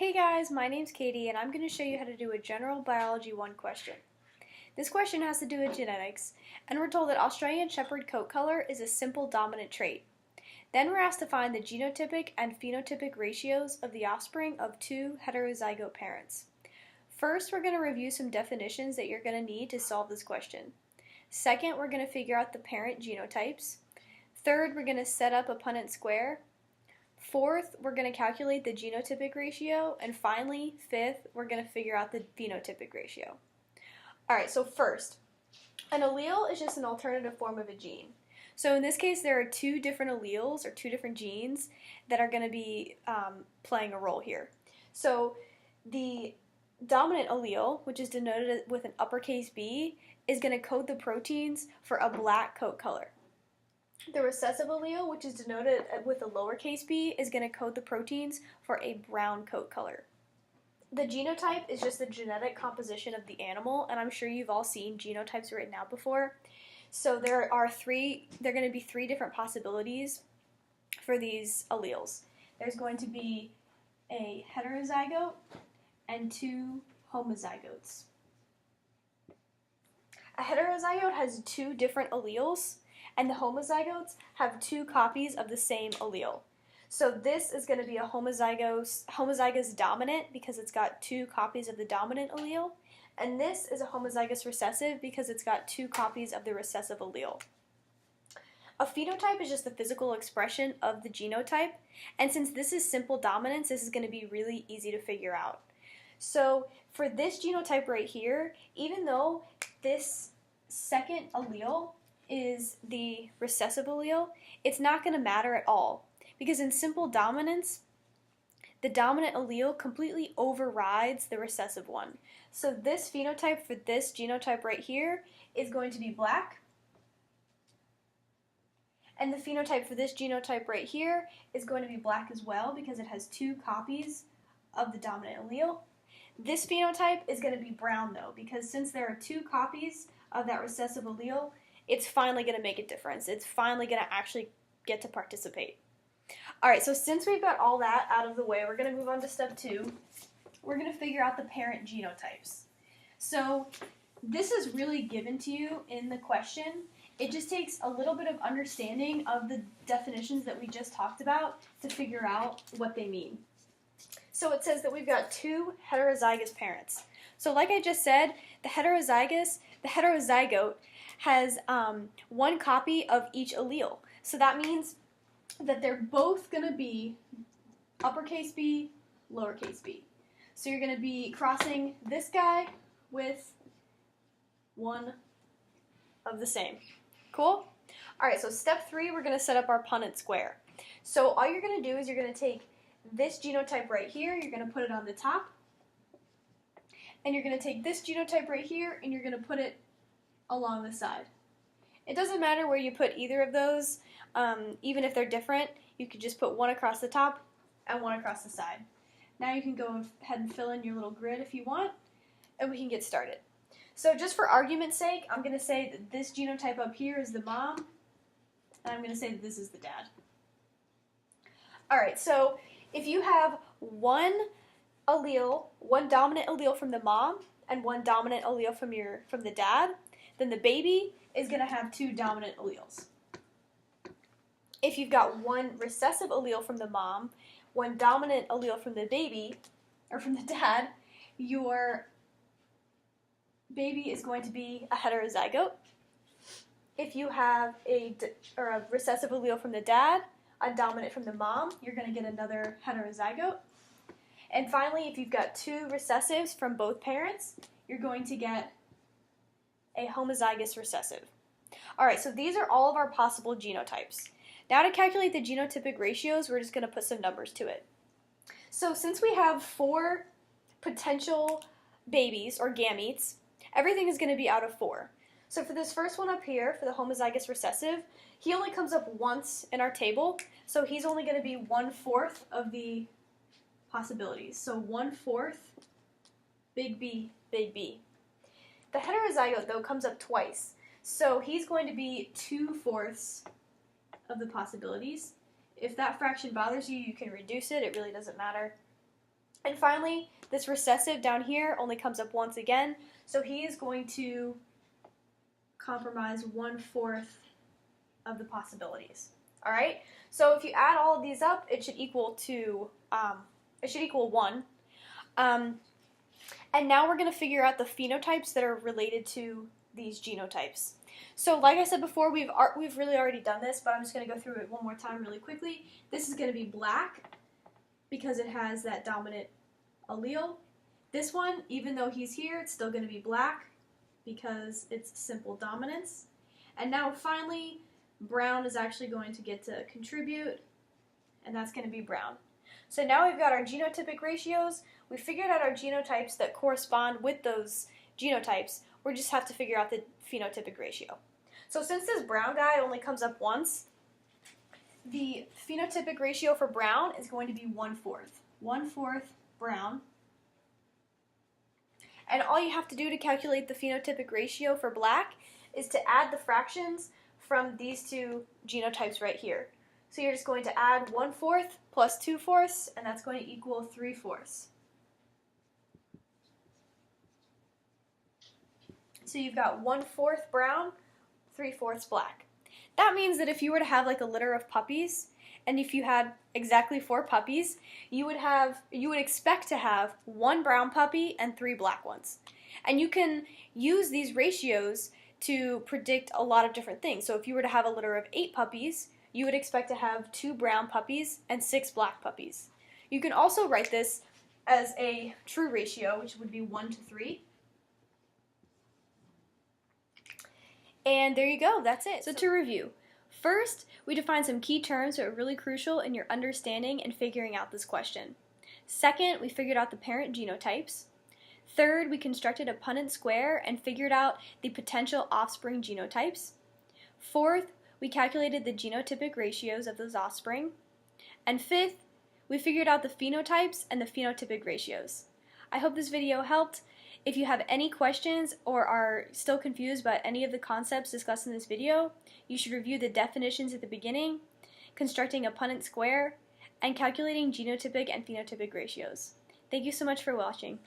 Hey guys, my name's Katie and I'm going to show you how to do a General Biology 1 question. This question has to do with genetics, and we're told that Australian Shepherd coat color is a simple dominant trait. Then we're asked to find the genotypic and phenotypic ratios of the offspring of two heterozygote parents. First, we're going to review some definitions that you're going to need to solve this question. Second, we're going to figure out the parent genotypes. Third, we're going to set up a Punnett square. Fourth, we're going to calculate the genotypic ratio. And finally, fifth, we're going to figure out the phenotypic ratio. Alright, so first, an allele is just an alternative form of a gene. So in this case, there are two different alleles or two different genes that are going to be playing a role here. So the dominant allele, which is denoted with an uppercase B, is going to code the proteins for a black coat color. The recessive allele, which is denoted with a lowercase b, is going to code the proteins for a brown coat color. The genotype is just the genetic composition of the animal, and I'm sure you've all seen genotypes written out before. So there are going to be three different possibilities for these alleles. There's going to be a heterozygote and two homozygotes. A heterozygote has two different alleles, and the homozygotes have two copies of the same allele. So this is going to be a homozygous dominant because it's got two copies of the dominant allele, and this is a homozygous recessive because it's got two copies of the recessive allele. A phenotype is just the physical expression of the genotype, and since this is simple dominance, this is going to be really easy to figure out. So for this genotype right here, even though this second allele is the recessive allele, it's not going to matter at all, because in simple dominance, the dominant allele completely overrides the recessive one. So this phenotype for this genotype right here is going to be black, and the phenotype for this genotype right here is going to be black as well because it has two copies of the dominant allele. This phenotype is going to be brown though, because since there are two copies of that recessive allele, it's finally going to make a difference. It's finally going to actually get to participate. Alright, so since we've got all that out of the way, we're going to move on to step 2. We're going to figure out the parent genotypes. So this is really given to you in the question. It just takes a little bit of understanding of the definitions that we just talked about to figure out what they mean. So it says that we've got two heterozygous parents. So like I just said, the heterozygote has one copy of each allele. So that means that they're both going to be uppercase B, lowercase b. So you're going to be crossing this guy with one of the same. Cool? Alright, so step 3, we're going to set up our Punnett square. So all you're going to do is you're going to take this genotype right here, you're going to put it on the top, and you're going to take this genotype right here, and you're going to put it along the side. It doesn't matter where you put either of those, even if they're different, you could just put one across the top and one across the side. Now you can go ahead and fill in your little grid if you want, and we can get started. So just for argument's sake, I'm going to say that this genotype up here is the mom, and I'm going to say that this is the dad. Alright, so if you have one dominant allele from the mom and one dominant allele from the dad, then the baby is going to have two dominant alleles. If you've got one recessive allele from the mom, one dominant allele from the baby, or from the dad, your baby is going to be a heterozygote. If you have a recessive allele from the dad, a dominant from the mom, you're going to get another heterozygote. And finally, if you've got two recessives from both parents, you're going to get a homozygous recessive. Alright, so these are all of our possible genotypes. Now to calculate the genotypic ratios, we're just going to put some numbers to it. So since we have 4 potential babies, or gametes, everything is going to be out of 4. So for this first one up here, for the homozygous recessive, he only comes up once in our table, so he's only going to be 1/4 of the possibilities. So 1/4, big B, big B. The heterozygote, though, comes up twice, so he's going to be 2/4 of the possibilities. If that fraction bothers you, you can reduce it. It really doesn't matter. And finally, this recessive down here only comes up once again, so he is going to compromise 1/4 of the possibilities. All right. So if you add all of these up, it should equal 1. And now we're going to figure out the phenotypes that are related to these genotypes. So like I said before, we've really already done this, but I'm just going to go through it one more time really quickly. This is going to be black because it has that dominant allele. This one, even though he's here, it's still going to be black because it's simple dominance. And now finally, brown is actually going to get to contribute, and that's going to be brown. So now we've got our genotypic ratios. We figured out our genotypes that correspond with those genotypes. We just have to figure out the phenotypic ratio. So since this brown guy only comes up once, the phenotypic ratio for brown is going to be 1/4. 1/4 brown. And all you have to do to calculate the phenotypic ratio for black is to add the fractions from these two genotypes right here. So you're just going to add 1/4 plus 2/4, and that's going to equal 3/4. So you've got 1/4 brown, 3/4 black. That means that if you were to have like a litter of puppies, and if you had exactly 4 puppies, you would expect to have 1 brown puppy and 3 black ones. And you can use these ratios to predict a lot of different things. So if you were to have a litter of 8 puppies, you would expect to have 2 brown puppies and 6 black puppies. You can also write this as a true ratio, which would be 1:3. And there you go, that's it. So to review, first, we defined some key terms that are really crucial in your understanding and figuring out this question. Second, we figured out the parent genotypes. Third, we constructed a Punnett square and figured out the potential offspring genotypes. Fourth, we calculated the genotypic ratios of those offspring. And fifth, we figured out the phenotypes and the phenotypic ratios. I hope this video helped. If you have any questions or are still confused about any of the concepts discussed in this video, you should review the definitions at the beginning, constructing a Punnett square, and calculating genotypic and phenotypic ratios. Thank you so much for watching.